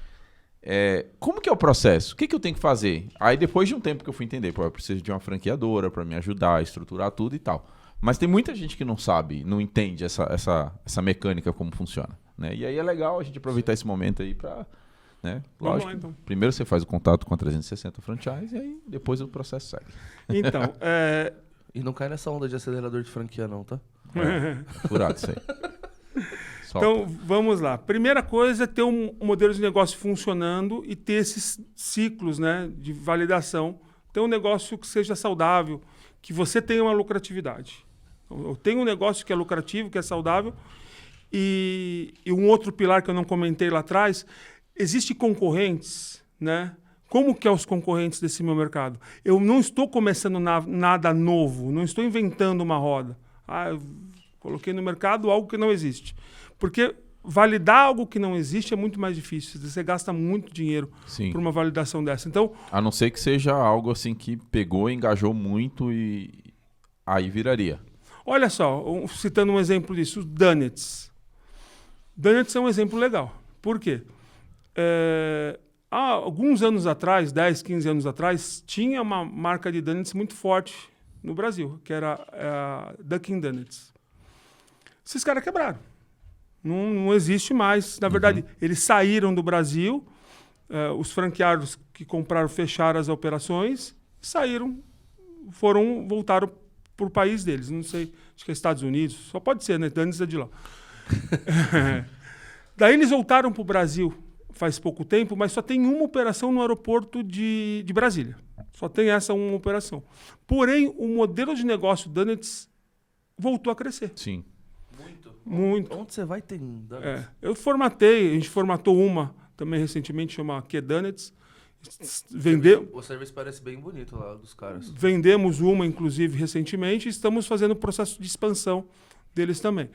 Como que é o processo? O que eu tenho que fazer? Aí depois de um tempo que eu fui entender, eu preciso de uma franqueadora para me ajudar a estruturar tudo e tal. Mas tem muita gente que não sabe, não entende essa mecânica como funciona, né? E aí é legal a gente aproveitar esse momento aí para, né? Lógico, lá, então. Primeiro você faz o contato com a 360 Franchise e aí depois o processo segue. Então, E não cai nessa onda de acelerador de franquia não, tá? Furado isso aí. Então, vamos lá. Primeira coisa é ter um modelo de negócio funcionando e ter esses ciclos, né, de validação. Ter um negócio que seja saudável, que você tenha uma lucratividade. Eu tenho um negócio que é lucrativo, que é saudável, e um outro pilar que eu não comentei lá atrás, existem concorrentes, né? Como que é os concorrentes desse meu mercado? Eu não estou começando nada novo, não estou inventando uma roda. Eu coloquei no mercado algo que não existe. Porque validar algo que não existe é muito mais difícil. Você gasta muito dinheiro por uma validação dessa. Então, a não ser que seja algo assim que pegou, engajou muito e aí viraria. Olha só, citando um exemplo disso, os Donuts. Donuts é um exemplo legal. Por quê? Há alguns anos atrás, 10, 15 anos atrás, tinha uma marca de Donuts muito forte no Brasil, que era a Dunkin' Donuts. Esses caras quebraram. Não existe mais. Na verdade, eles saíram do Brasil, os franqueados que compraram fecharam as operações, saíram, voltaram para o país deles. Não sei, acho que é Estados Unidos, só pode ser, né? Donuts é de lá. Daí eles voltaram para o Brasil faz pouco tempo, mas só tem uma operação no aeroporto de Brasília. Só tem essa uma operação. Porém, o modelo de negócio Donuts voltou a crescer. Sim. Muito. Onde você vai ter Donuts? A gente formatou uma também recentemente, chama Donuts. O serviço parece bem bonito lá dos caras. Vendemos uma, inclusive, recentemente, e estamos fazendo o processo de expansão deles também.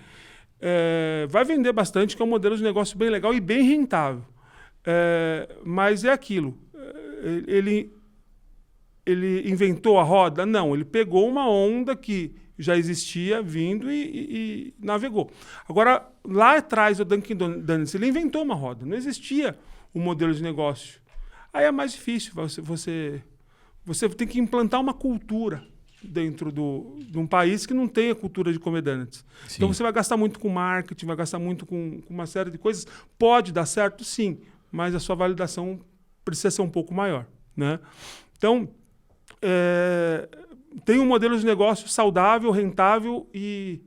Vai vender bastante, que é um modelo de negócio bem legal e bem rentável. Mas é aquilo. Ele inventou a roda? Não, ele pegou uma onda que já existia vindo e navegou. Agora, lá atrás, o Dunkin' Donuts, ele inventou uma roda. Não existia um modelo de negócio. Aí é mais difícil. Você tem que implantar uma cultura dentro de um país que não tem a cultura de comer donuts. Sim. Então você vai gastar muito com marketing, vai gastar muito com uma série de coisas. Pode dar certo, sim, mas a sua validação precisa ser um pouco maior, né? Então, tem um modelo de negócio saudável, rentável e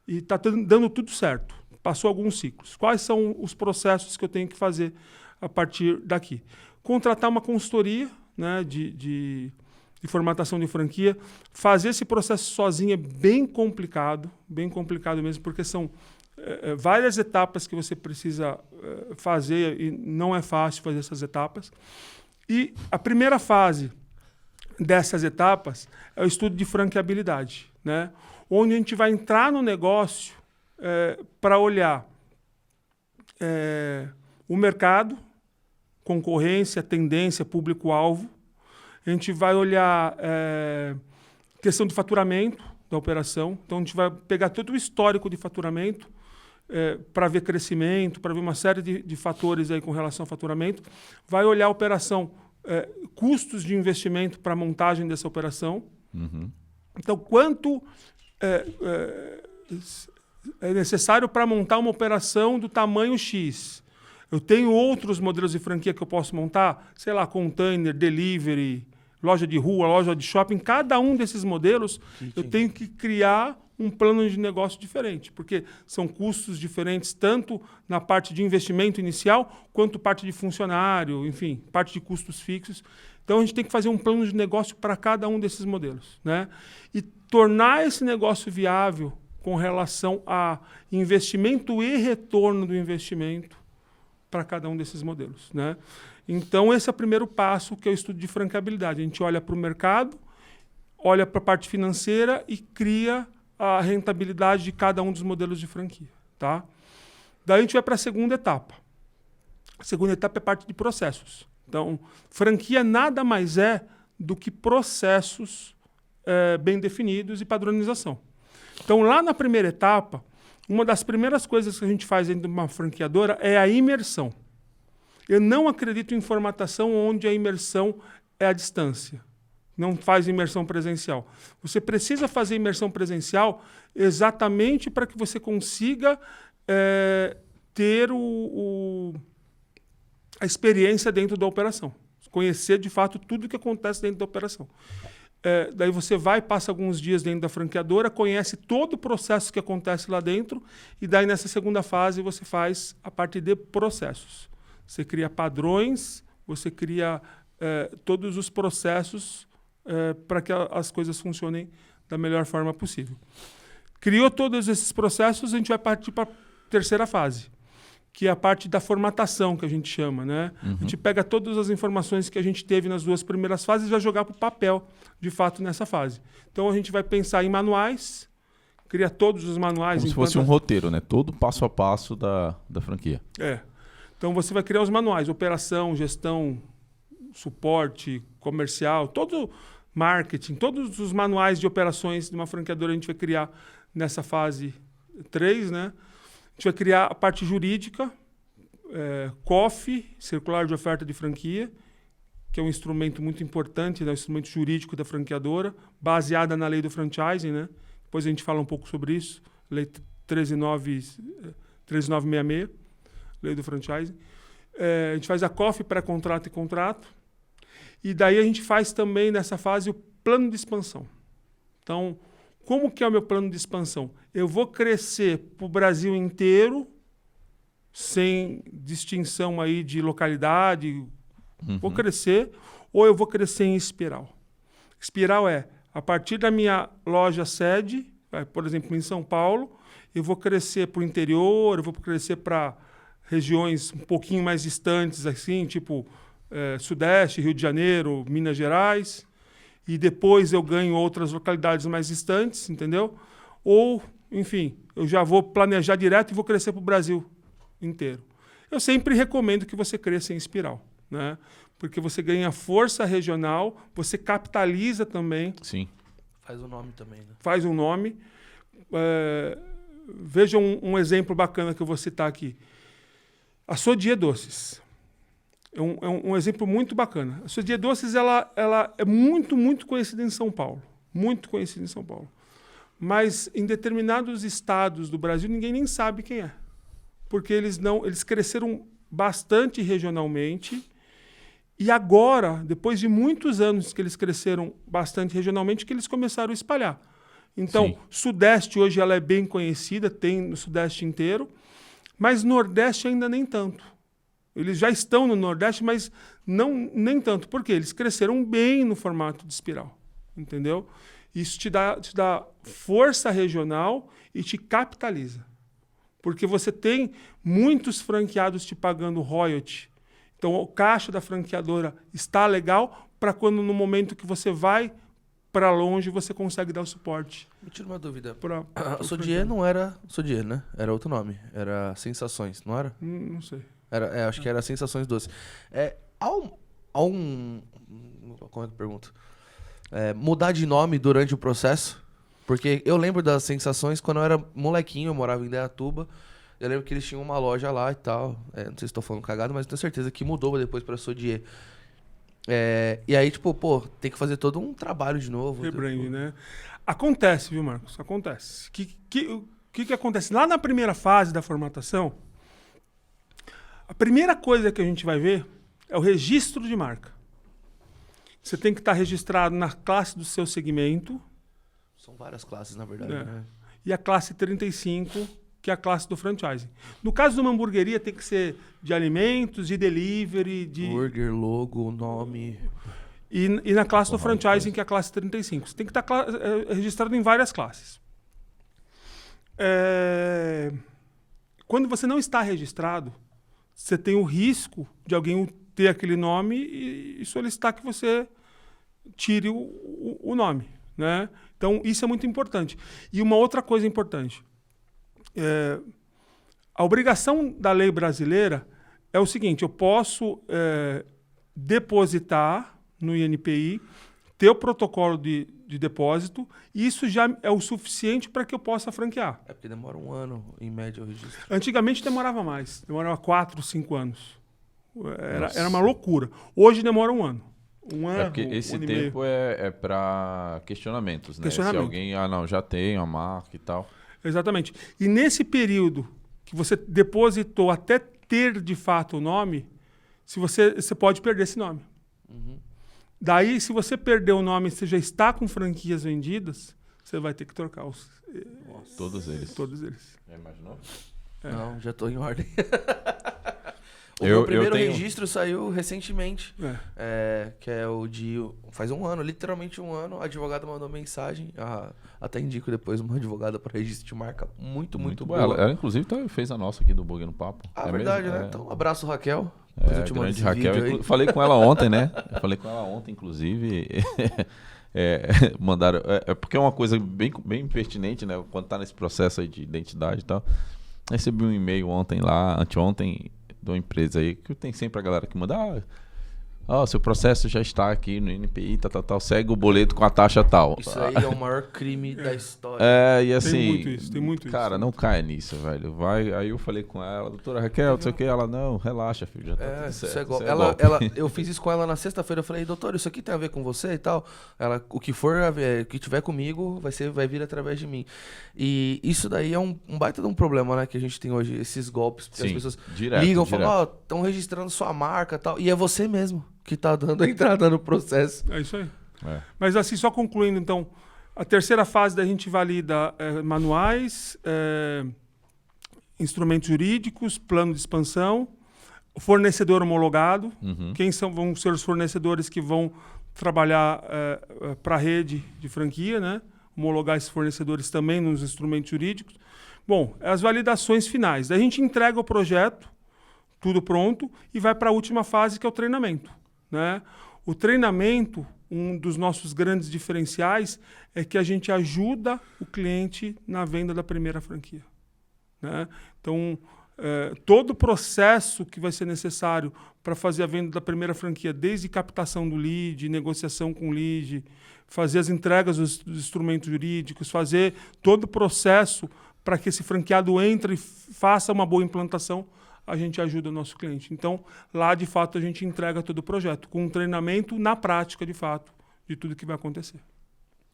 está dando tudo certo. Passou alguns ciclos. Quais são os processos que eu tenho que fazer a partir daqui? Contratar uma consultoria, né, de formatação de franquia. Fazer esse processo sozinho é bem complicado mesmo, porque são várias etapas que você precisa fazer e não é fácil fazer essas etapas. E a primeira fase dessas etapas é o estudo de franqueabilidade, né? Onde a gente vai entrar no negócio para olhar o mercado, concorrência, tendência, público-alvo. A gente vai olhar questão de faturamento da operação. Então, a gente vai pegar todo o histórico de faturamento para ver crescimento, para ver uma série de fatores aí com relação ao faturamento. Vai olhar a operação, custos de investimento para a montagem dessa operação. Uhum. Então, quanto é necessário para montar uma operação do tamanho X? Eu tenho outros modelos de franquia que eu posso montar, sei lá, container, delivery, loja de rua, loja de shopping. Cada um desses modelos, eu tenho que criar um plano de negócio diferente, porque são custos diferentes, tanto na parte de investimento inicial, quanto parte de funcionário, enfim, parte de custos fixos. Então, a gente tem que fazer um plano de negócio para cada um desses modelos, né? E tornar esse negócio viável com relação a investimento e retorno do investimento para cada um desses modelos, né? Então, esse é o primeiro passo, que é o estudo de franqueabilidade. A gente olha para o mercado, olha para a parte financeira e cria a rentabilidade de cada um dos modelos de franquia, tá? Daí a gente vai para a segunda etapa. A segunda etapa é parte de processos. Então, franquia nada mais é do que processos bem definidos e padronização. Então, lá na primeira etapa, uma das primeiras coisas que a gente faz dentro de uma franqueadora é a imersão. Eu não acredito em formatação onde a imersão é à distância. Não faz imersão presencial. Você precisa fazer imersão presencial exatamente para que você consiga ter a experiência dentro da operação. Conhecer, de fato, tudo o que acontece dentro da operação. Daí você vai, passa alguns dias dentro da franqueadora, conhece todo o processo que acontece lá dentro, e daí nessa segunda fase você faz a parte de processos. Você cria padrões, você cria todos os processos para que as coisas funcionem da melhor forma possível. Criou todos esses processos, a gente vai partir para a terceira fase, que é a parte da formatação, que a gente chama, né? Uhum. A gente pega todas as informações que a gente teve nas duas primeiras fases e vai jogar para o papel, de fato, nessa fase. Então, a gente vai pensar em manuais, cria todos os manuais. Como se fosse um roteiro, né? Todo passo a passo da franquia. Então, você vai criar os manuais, operação, gestão, suporte, comercial, todo marketing, todos os manuais de operações de uma franqueadora a gente vai criar nessa fase 3, né? A gente vai criar a parte jurídica, COF, Circular de Oferta de Franquia, que é um instrumento muito importante, né? Um instrumento jurídico da franqueadora, baseada na lei do franchising, né? Depois a gente fala um pouco sobre isso, lei 13966, lei do franchising. A gente faz a COF, pré-contrato e contrato. E daí a gente faz também, nessa fase, o plano de expansão. Então, como que é o meu plano de expansão? Eu vou crescer para o Brasil inteiro, sem distinção aí de localidade. Vou crescer, ou eu vou crescer em espiral. Espiral é, a partir da minha loja sede, por exemplo, em São Paulo, eu vou crescer para o interior, eu vou crescer para regiões um pouquinho mais distantes, assim, tipo Sudeste, Rio de Janeiro, Minas Gerais, e depois eu ganho outras localidades mais distantes, entendeu? Ou, enfim, eu já vou planejar direto e vou crescer para o Brasil inteiro. Eu sempre recomendo que você cresça em espiral, né? Porque você ganha força regional, você capitaliza também. Sim. Faz o nome também, né? Faz um nome. Veja um exemplo bacana que eu vou citar aqui. A Sodier Doces. É um exemplo muito bacana. A Sodier Doces ela é muito, muito conhecida em São Paulo. Muito conhecida em São Paulo. Mas em determinados estados do Brasil, ninguém nem sabe quem é. Porque eles cresceram bastante regionalmente E agora, depois de muitos anos que eles cresceram bastante regionalmente, que eles começaram a espalhar. Então, Sim. Sudeste hoje ela é bem conhecida, tem no Sudeste inteiro, mas Nordeste ainda nem tanto. Eles já estão no Nordeste, mas nem tanto. Por quê? Eles cresceram bem no formato de espiral, entendeu? Isso te dá força regional e te capitaliza. Porque você tem muitos franqueados te pagando royalty. Então, o caixa da franqueadora está legal para quando, no momento que você vai para longe, você consegue dar o suporte. Me tira uma dúvida. Pro Sodier não era Sodier, né? Era outro nome. Era Sensações, não era? Não sei. Acho que era Sensações Doces. Como é que eu pergunto? Mudar de nome durante o processo? Porque eu lembro das Sensações quando eu era molequinho, eu morava em Indaiatuba. Eu lembro que eles tinham uma loja lá e tal. Não sei se estou falando cagado, mas tenho certeza que mudou depois para Sodier. E aí, tipo, tem que fazer todo um trabalho de novo. Rebranding, né? Acontece, viu, Marcos? Acontece. O que acontece? Lá na primeira fase da formatação, a primeira coisa que a gente vai ver é o registro de marca. Você tem que estar registrado na classe do seu segmento. São várias classes, na verdade. Né? E a classe 35, que é a classe do franchising. No caso de uma hamburgueria, tem que ser de alimentos, de delivery, de... Burger, logo, nome... E na classe do franchising, que é a classe 35. Você tem que estar registrado em várias classes. Quando você não está registrado, você tem o risco de alguém ter aquele nome e solicitar que você tire o nome, né? Então, isso é muito importante. E uma outra coisa importante. A obrigação da lei brasileira é o seguinte: eu posso depositar no INPI, ter o protocolo de depósito, e isso já é o suficiente para que eu possa franquear. Porque demora um ano, em média, o registro. Antigamente demorava mais. Demorava 4, 5 anos. Era uma loucura. Hoje demora um ano. Um ano, porque esse tempo é para questionamentos, né? Se alguém, não, já tem a marca e tal. Exatamente. E nesse período que você depositou até ter de fato o nome, você pode perder esse nome. Uhum. Daí, se você perder o nome e você já está com franquias vendidas, você vai ter que trocar todos eles. Todos eles. Já imaginou? Não, já estou em ordem. O meu primeiro registro saiu recentemente, que é o de... Faz um ano, literalmente um ano, a advogada mandou mensagem, até indico depois uma advogada para registro de marca muito boa. Ela inclusive, fez a nossa aqui do Bug no Papo. Verdade, mesmo? Né? Então, um abraço, Raquel. Grande Raquel. Falei com ela ontem, né? Inclusive. Mandaram. Porque é uma coisa bem pertinente, né? Quando tá nesse processo aí de identidade e tal. Recebi um e-mail anteontem, de uma empresa aí, que tem sempre a galera que manda. Seu processo já está aqui no NPI, tal, segue o boleto com a taxa tal. Isso aí é o maior crime da história. E assim, tem muito isso. Cara, não caia nisso, velho. Aí eu falei com ela, doutora Raquel, não sei o que, ela, não, relaxa, filho, já tá tudo certo. Eu fiz isso com ela na sexta-feira, eu falei, doutora, isso aqui tem a ver com você e tal? Ela, o que for, o que tiver comigo, vai vir através de mim. E isso daí é um baita de um problema, né, que a gente tem hoje, esses golpes, porque as pessoas ligam e falam, estão registrando sua marca e tal, e é você mesmo que tá dando a entrada no processo. É isso aí. Mas assim, só concluindo, então, a terceira fase da gente valida manuais, instrumentos jurídicos, plano de expansão, fornecedor homologado. Quem vão ser os fornecedores que vão trabalhar para a rede de franquia, né? Homologar esses fornecedores também nos instrumentos jurídicos. Bom, as validações finais. Daí a gente entrega o projeto, tudo pronto, e vai para a última fase, que é o treinamento. Né? O treinamento, um dos nossos grandes diferenciais, é que a gente ajuda o cliente na venda da primeira franquia. Né? Então, todo o processo que vai ser necessário para fazer a venda da primeira franquia, desde captação do lead, negociação com o lead, fazer as entregas dos instrumentos jurídicos, fazer todo o processo para que esse franqueado entre e faça uma boa implantação, a gente ajuda o nosso cliente. Então, lá, de fato, a gente entrega todo o projeto, com um treinamento na prática, de fato, de tudo que vai acontecer.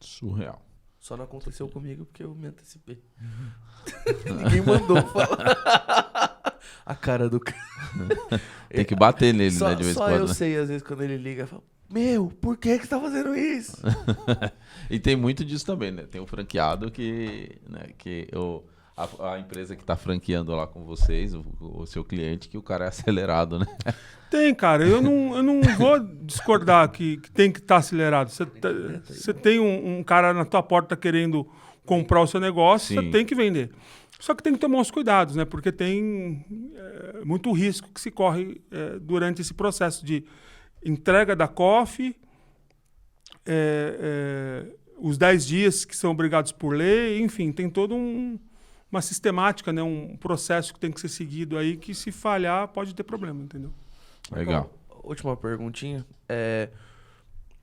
Surreal. Só não aconteceu comigo porque eu me antecipei. Ninguém mandou falar. A cara do cara. Tem que bater nele, Só, né, de vez em só quando. eu né? sei, às vezes, quando ele liga, eu falo, meu, por que você tá fazendo isso? E tem muito disso também, né? Tem um franqueado que, né, a empresa que tá franqueando lá com vocês, o seu cliente, que o cara é acelerado, né? Tem, cara. Eu não vou discordar que tem que estar acelerado. Você tem um cara na tua porta querendo comprar o seu negócio, Sim. você tem que vender. Só que tem que tomar uns cuidados, né? Porque tem muito risco que se corre durante esse processo de entrega da COF, os 10 dias que são obrigados por lei, enfim, tem toda uma sistemática, né? Um processo que tem que ser seguido aí, que se falhar pode ter problema, entendeu? Legal. Última perguntinha.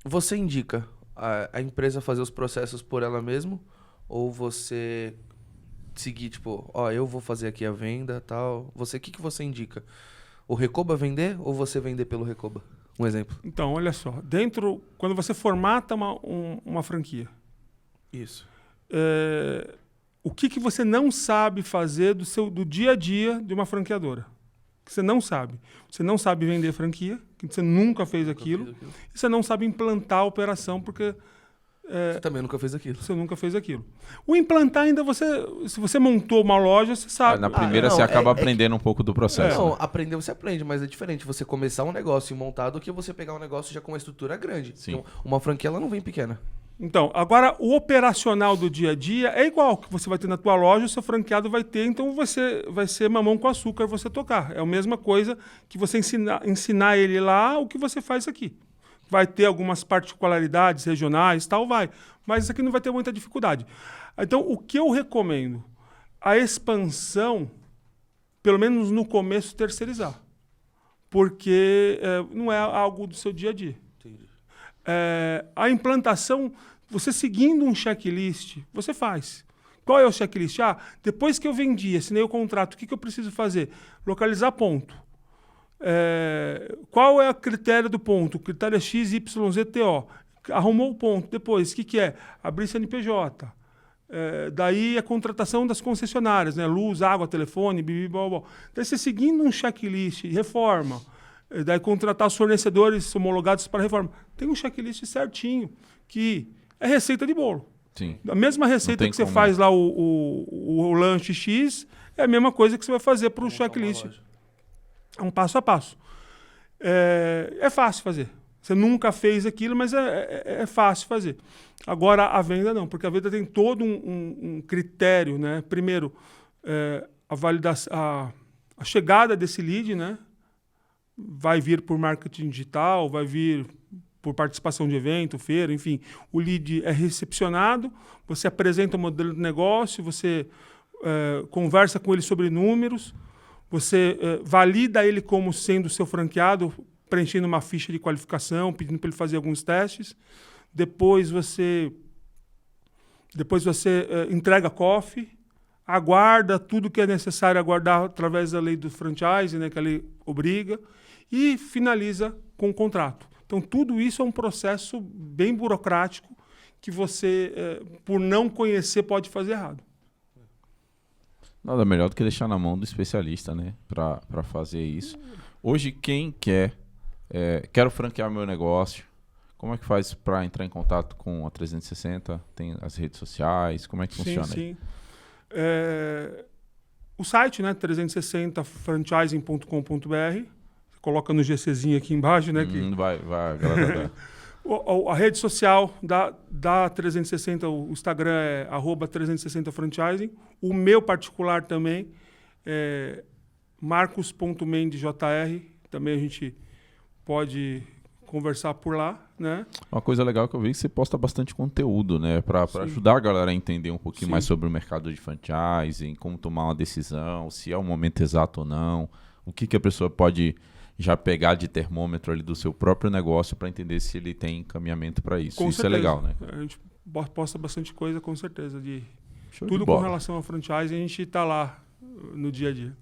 Você indica a empresa fazer os processos por ela mesma? Ou você seguir, tipo, eu vou fazer aqui a venda, tal. O que você indica? O Recoba vender ou você vender pelo Recoba? Um exemplo. Então, olha só. Quando você formata uma franquia, Isso. o que você não sabe fazer do dia a dia de uma franqueadora? Que você não sabe. Você não sabe vender franquia, que você nunca fez aquilo. E você não sabe implantar a operação, porque você também nunca fez aquilo. você nunca fez aquilo. O implantar ainda se você montou uma loja, você sabe. Na primeira não, você acaba é aprendendo um pouco do processo. Não, né? aprender você aprende, mas é diferente você começar um negócio e montar do que você pegar um negócio já com uma estrutura grande. Sim. Então, uma franquia ela não vem pequena. Então, agora o operacional do dia a dia é igual que você vai ter na tua loja, o seu franqueado vai ter, então vai ser mamão com açúcar você tocar. É a mesma coisa que você ensinar ele lá o que você faz aqui. Vai ter algumas particularidades regionais, tal, vai. Mas isso aqui não vai ter muita dificuldade. Então, o que eu recomendo? A expansão, pelo menos no começo, terceirizar. Porque não é algo do seu dia a dia. Entendi. A implantação, você seguindo um checklist, você faz. Qual é o checklist? Depois que eu vendi, assinei o contrato, o que eu preciso fazer? Localizar ponto. Qual é o critério do ponto? O critério é XYZTO. Arrumou o ponto. Depois, o que é? Abrir CNPJ. Daí a contratação das concessionárias, né? Luz, água, telefone, blá. Daí você seguindo um checklist, reforma. Daí contratar os fornecedores homologados para reforma. Tem um checklist certinho, que é receita de bolo. Sim. A mesma receita que você faz lá o lanche X, é a mesma coisa que você vai fazer para o checklist. É um passo a passo. É fácil fazer. Você nunca fez aquilo, mas é fácil fazer. Agora, a venda não, porque a venda tem todo um critério, né? Primeiro, a validação, a chegada desse lead, né? Vai vir por marketing digital, vai vir por participação de evento, feira, enfim. O lead é recepcionado, você apresenta o modelo de negócio, você conversa com ele sobre números, você valida ele como sendo seu franqueado, preenchendo uma ficha de qualificação, pedindo para ele fazer alguns testes. Depois você entrega a COF, aguarda tudo que é necessário aguardar através da lei do franchise, né, que a lei obriga, e finaliza com o contrato. Então, tudo isso é um processo bem burocrático que você, por não conhecer, pode fazer errado. Nada melhor do que deixar na mão do especialista, né? Para fazer isso. Hoje, quem quero franquear meu negócio, como é que faz para entrar em contato com a 360? Tem as redes sociais? Como é que funciona? Sim. O site, né? 360franchising.com.br. Coloca no GCzinho aqui embaixo, né? Vai agradar. A rede social da 360, o Instagram é @360franchising. O meu particular também é marcos.mendejr. Também a gente pode conversar por lá, né? Uma coisa legal que eu vi é que você posta bastante conteúdo, né? Para ajudar a galera a entender um pouquinho mais sobre o mercado de franchising, como tomar uma decisão, se é o momento exato ou não, o que a pessoa pode já pegar de termômetro ali do seu próprio negócio para entender se ele tem encaminhamento para isso. Com isso certeza. É legal, né? A gente posta bastante coisa, com certeza. Show Tudo de com bola. relação ao franchise, a gente está lá no dia a dia.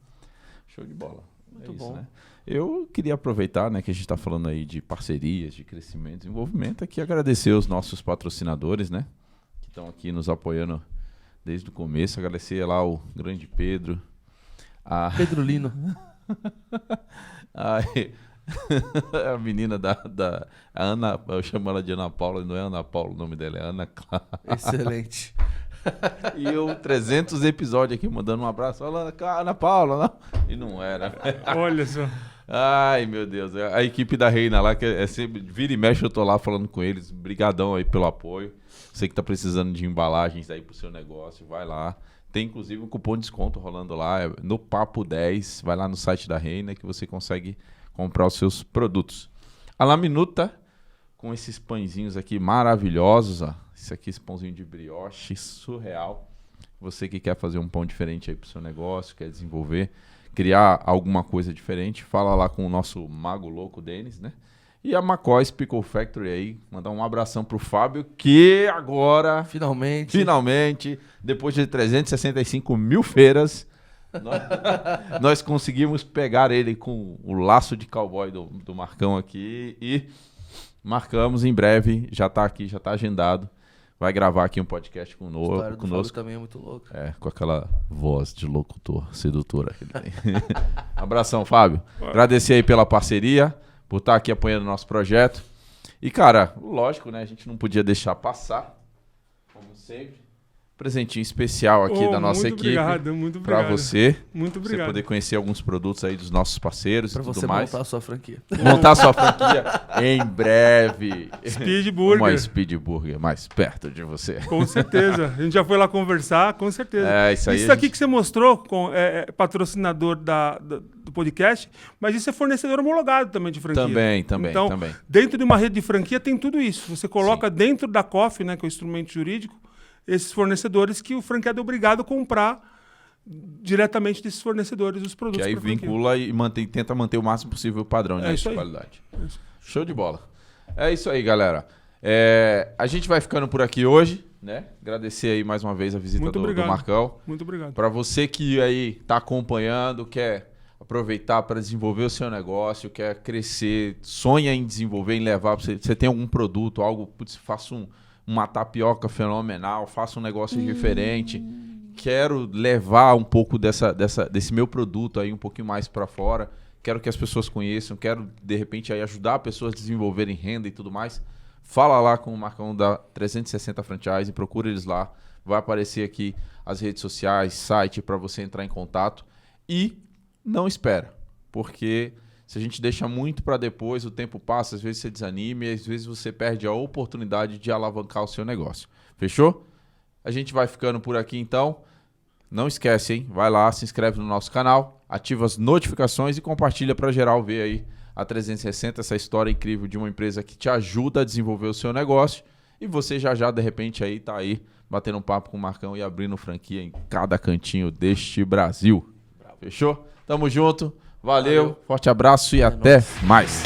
Show de bola. Muito isso, bom. Né? Eu queria aproveitar, né, que a gente está falando aí de parcerias, de crescimento, desenvolvimento, aqui agradecer os nossos patrocinadores, né, que estão aqui nos apoiando desde o começo. Agradecer lá o grande Pedro. Pedro Lino. Aí, a menina a Ana, eu chamo ela de Ana Paula, não é Ana Paula o nome dela, é Ana Clara. Excelente. E eu, 300 episódios aqui, mandando um abraço, falando, Ana Paula, não. E não era. Olha só. Ai, meu Deus. A equipe da Reina lá, que é sempre, vira e mexe, eu tô lá falando com eles. Brigadão aí pelo apoio. Você que tá precisando de embalagens aí pro seu negócio, vai lá. Tem inclusive um cupom de desconto rolando lá, no Papo 10. Vai lá no site da Reina que você consegue comprar os seus produtos. A Laminuta, com esses pãezinhos aqui maravilhosos, ó. Esse pãozinho de brioche surreal. Você que quer fazer um pão diferente aí pro seu negócio, quer desenvolver, criar alguma coisa diferente, fala lá com o nosso mago louco Denis, né? E a McCoy's Pickle Factory aí, mandar um abração pro Fábio, que agora, finalmente, depois de 365 mil feiras, nós conseguimos pegar ele com o laço de cowboy do Marcão aqui e marcamos em breve, já tá aqui, já tá agendado. Vai gravar aqui um podcast conosco. A história do Fábio também é muito louca. É, com aquela voz de locutor sedutora que ele tem. Abração, Fábio. Agradecer aí pela parceria, por estar aqui apoiando o nosso projeto. E, cara, lógico, né? A gente não podia deixar passar, como sempre. Presentinho especial aqui da nossa equipe. Muito obrigado. Pra você. Muito obrigado. Você poder conhecer alguns produtos aí dos nossos parceiros Pra e tudo você mais. montar a sua franquia. Montar a sua franquia em breve. Speed Burger. Uma Speed Burger mais perto de você. Com certeza. A gente já foi lá conversar, com certeza. Isso aí. Isso aqui que você mostrou, é patrocinador do podcast, mas isso é fornecedor homologado também de franquia. Também. Então, dentro de uma rede de franquia tem tudo isso. Você coloca dentro da COF, né, que é o instrumento jurídico, esses fornecedores que o franqueado é obrigado a comprar diretamente desses fornecedores os produtos. Que aí vincula e tenta manter o máximo possível o padrão de qualidade. Show de bola. É isso aí, galera. A gente vai ficando por aqui hoje, né? Agradecer aí mais uma vez a visita do Marcão. Muito obrigado. Para você que aí está acompanhando, quer aproveitar para desenvolver o seu negócio, quer crescer, sonha em desenvolver, em levar, você tem algum produto, algo, putz, faça uma tapioca fenomenal, faça um negócio diferente, quero levar um pouco desse meu produto aí um pouquinho mais para fora, quero que as pessoas conheçam, quero de repente aí ajudar pessoas a desenvolverem renda e tudo mais, fala lá com o Marcão da 360 Franchise, procura eles lá, vai aparecer aqui as redes sociais, site para você entrar em contato e não espera, porque se a gente deixa muito para depois, o tempo passa, às vezes você desanima e às vezes você perde a oportunidade de alavancar o seu negócio. Fechou? A gente vai ficando por aqui então. Não esquece, hein? Vai lá, se inscreve no nosso canal, ativa as notificações e compartilha para geral ver aí a 360, essa história incrível de uma empresa que te ajuda a desenvolver o seu negócio. E você já de repente aí tá aí batendo um papo com o Marcão e abrindo franquia em cada cantinho deste Brasil. Fechou? Tamo junto. Valeu, forte abraço e até mais.